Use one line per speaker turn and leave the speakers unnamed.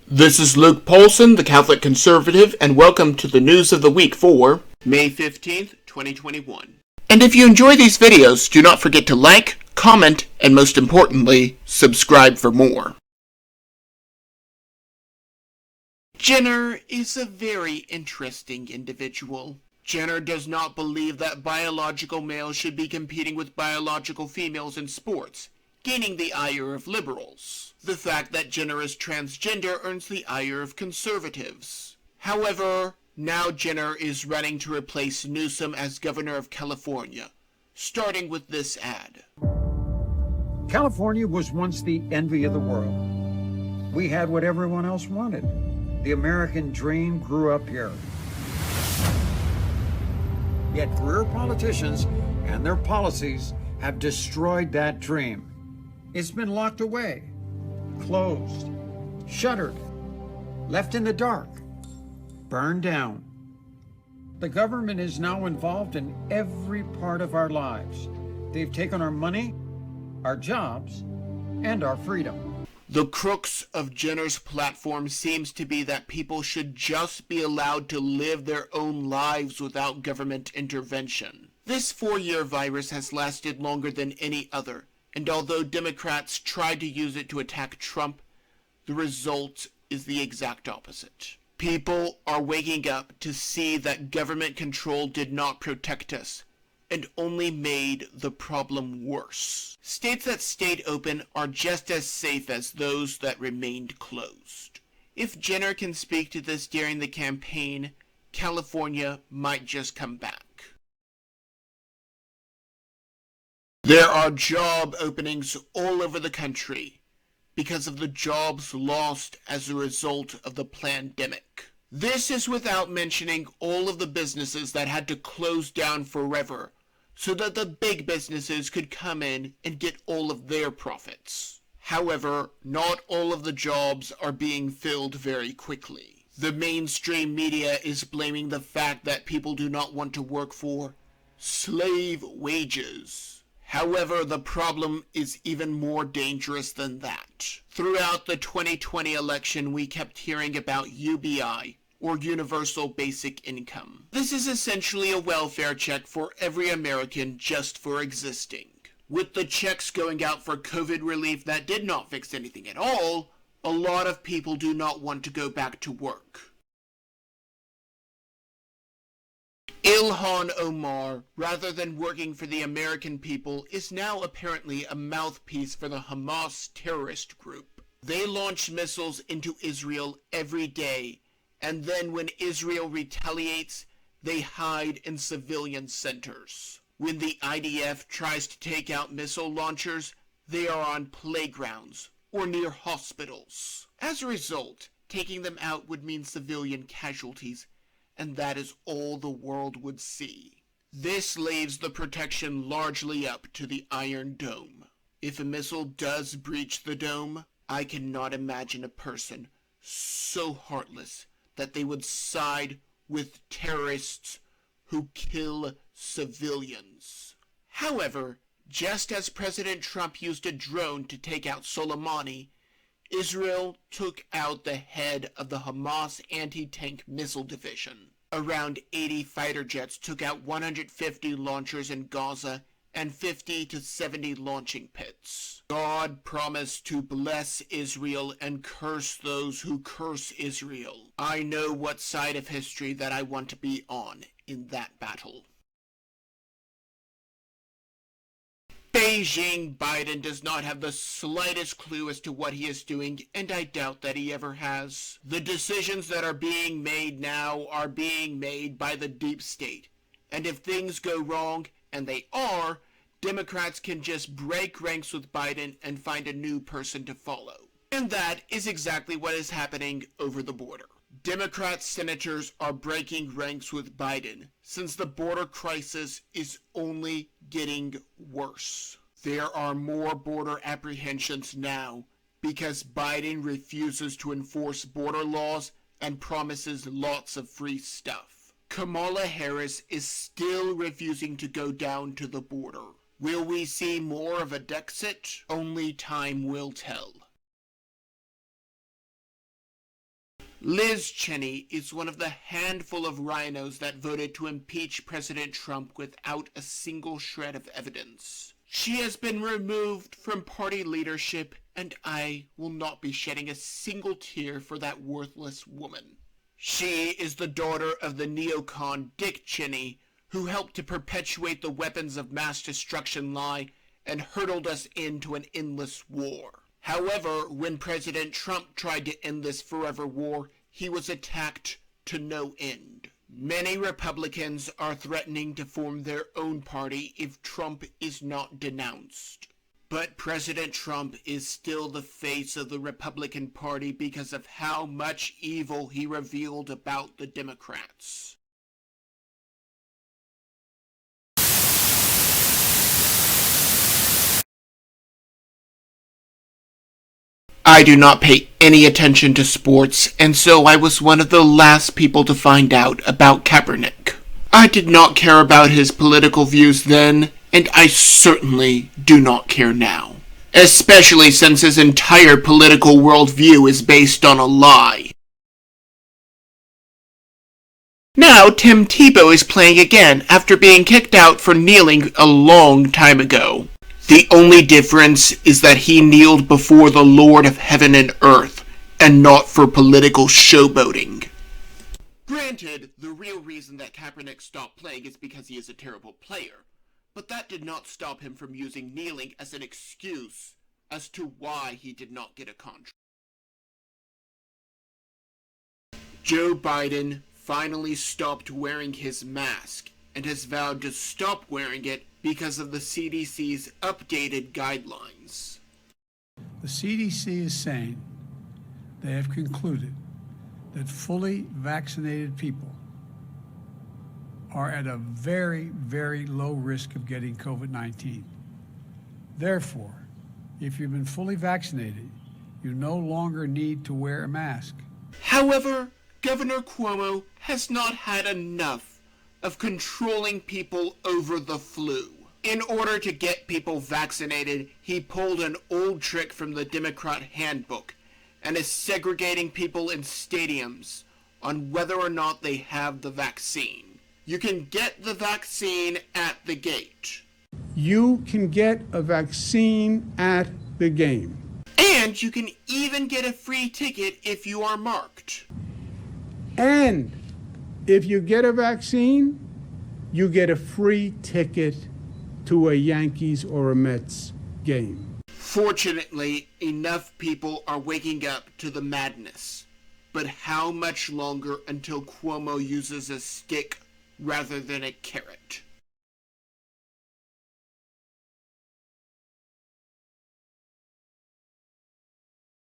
This is Luke Paulson, the Catholic Conservative, and welcome to the News of the Week for May 15th, 2021. And if you enjoy these videos, do not forget to like, comment, and most importantly, subscribe for more. Jenner is a very interesting individual. Jenner does not believe that biological males should be competing with biological females in sports, gaining the ire of liberals. The fact that Jenner is transgender earns the ire of conservatives. However, now Jenner is running to replace Newsom as governor of California, starting with this ad.
California was once the envy of the world. We had what everyone else wanted. The American dream grew up here. Yet career politicians and their policies have destroyed that dream. It's been locked away, closed, shuttered, left in the dark, burned down. The government is now involved in every part of our lives. They've taken our money, our jobs, and our freedom.
The crux of Jenner's platform seems to be that people should just be allowed to live their own lives without government intervention. This 4-year virus has lasted longer than any other, and although Democrats tried to use it to attack Trump, the result is the exact opposite. People are waking up to see that government control did not protect us, and only made the problem worse. States that stayed open are just as safe as those that remained closed. If Jenner can speak to this during the campaign, California might just come back. There are job openings all over the country because of the jobs lost as a result of the pandemic. This is without mentioning all of the businesses that had to close down forever so that the big businesses could come in and get all of their profits. However, not all of the jobs are being filled very quickly. The mainstream media is blaming the fact that people do not want to work for slave wages. However, the problem is even more dangerous than that. Throughout the 2020 election, we kept hearing about UBI, or Universal Basic Income. This is essentially a welfare check for every American just for existing. With the checks going out for COVID relief that did not fix anything at all, a lot of people do not want to go back to work. Ilhan Omar, rather than working for the American people, is now apparently a mouthpiece for the Hamas terrorist group. They launch missiles into Israel every day, and then when Israel retaliates, they hide in civilian centers. When the IDF tries to take out missile launchers, they are on playgrounds or near hospitals. As a result, taking them out would mean civilian casualties, and that is all the world would see. This leaves the protection largely up to the Iron Dome. If a missile does breach the dome, I cannot imagine a person so heartless that they would side with terrorists who kill civilians. However, just as President Trump used a drone to take out Soleimani, Israel took out the head of the Hamas anti-tank missile division. Around 80 fighter jets took out 150 launchers in Gaza and 50 to 70 launching pits. God promised to bless Israel and curse those who curse Israel. I know what side of history that I want to be on in that battle. Beijing Biden does not have the slightest clue as to what he is doing, and I doubt that he ever has. The decisions that are being made now are being made by the deep state, and if things go wrong, and they are, Democrats can just break ranks with Biden and find a new person to follow. And that is exactly what is happening over the border. Democrat senators are breaking ranks with Biden since the border crisis is only getting worse. There are more border apprehensions now because Biden refuses to enforce border laws and promises lots of free stuff. Kamala Harris is still refusing to go down to the border. Will we see more of a Dexit? Only time will tell. Liz Cheney is one of the handful of rhinos that voted to impeach President Trump without a single shred of evidence. She has been removed from party leadership, and I will not be shedding a single tear for that worthless woman. She is the daughter of the neocon Dick Cheney, who helped to perpetuate the weapons of mass destruction lie and hurtled us into an endless war. However, when President Trump tried to end this forever war, he was attacked to no end. Many Republicans are threatening to form their own party if Trump is not denounced. But President Trump is still the face of the Republican Party because of how much evil he revealed about the Democrats. I do not pay any attention to sports, and so I was one of the last people to find out about Kaepernick. I did not care about his political views then, and I certainly do not care now. Especially since his entire political worldview is based on a lie. Now Tim Tebow is playing again after being kicked out for kneeling a long time ago. The only difference is that he kneeled before the Lord of heaven and earth, and not for political showboating. Granted, the real reason that Kaepernick stopped playing is because he is a terrible player, but that did not stop him from using kneeling as an excuse as to why he did not get a contract. Joe Biden finally stopped wearing his mask and has vowed to stop wearing it because of the CDC's updated guidelines.
The CDC is saying they have concluded that fully vaccinated people are at a very, very low risk of getting COVID-19. Therefore, if you've been fully vaccinated, you no longer need to wear a mask.
However, Governor Cuomo has not had enough of controlling people over the flu. In order to get people vaccinated, he pulled an old trick from the Democrat handbook and is segregating people in stadiums on whether or not they have the vaccine. You can get the vaccine at the gate.
You can get a vaccine at the game.
And you can even get a free ticket if you are marked.
And if you get a vaccine, you get a free ticket to a Yankees or a Mets game.
Fortunately, enough people are waking up to the madness. But how much longer until Cuomo uses a stick rather than a carrot?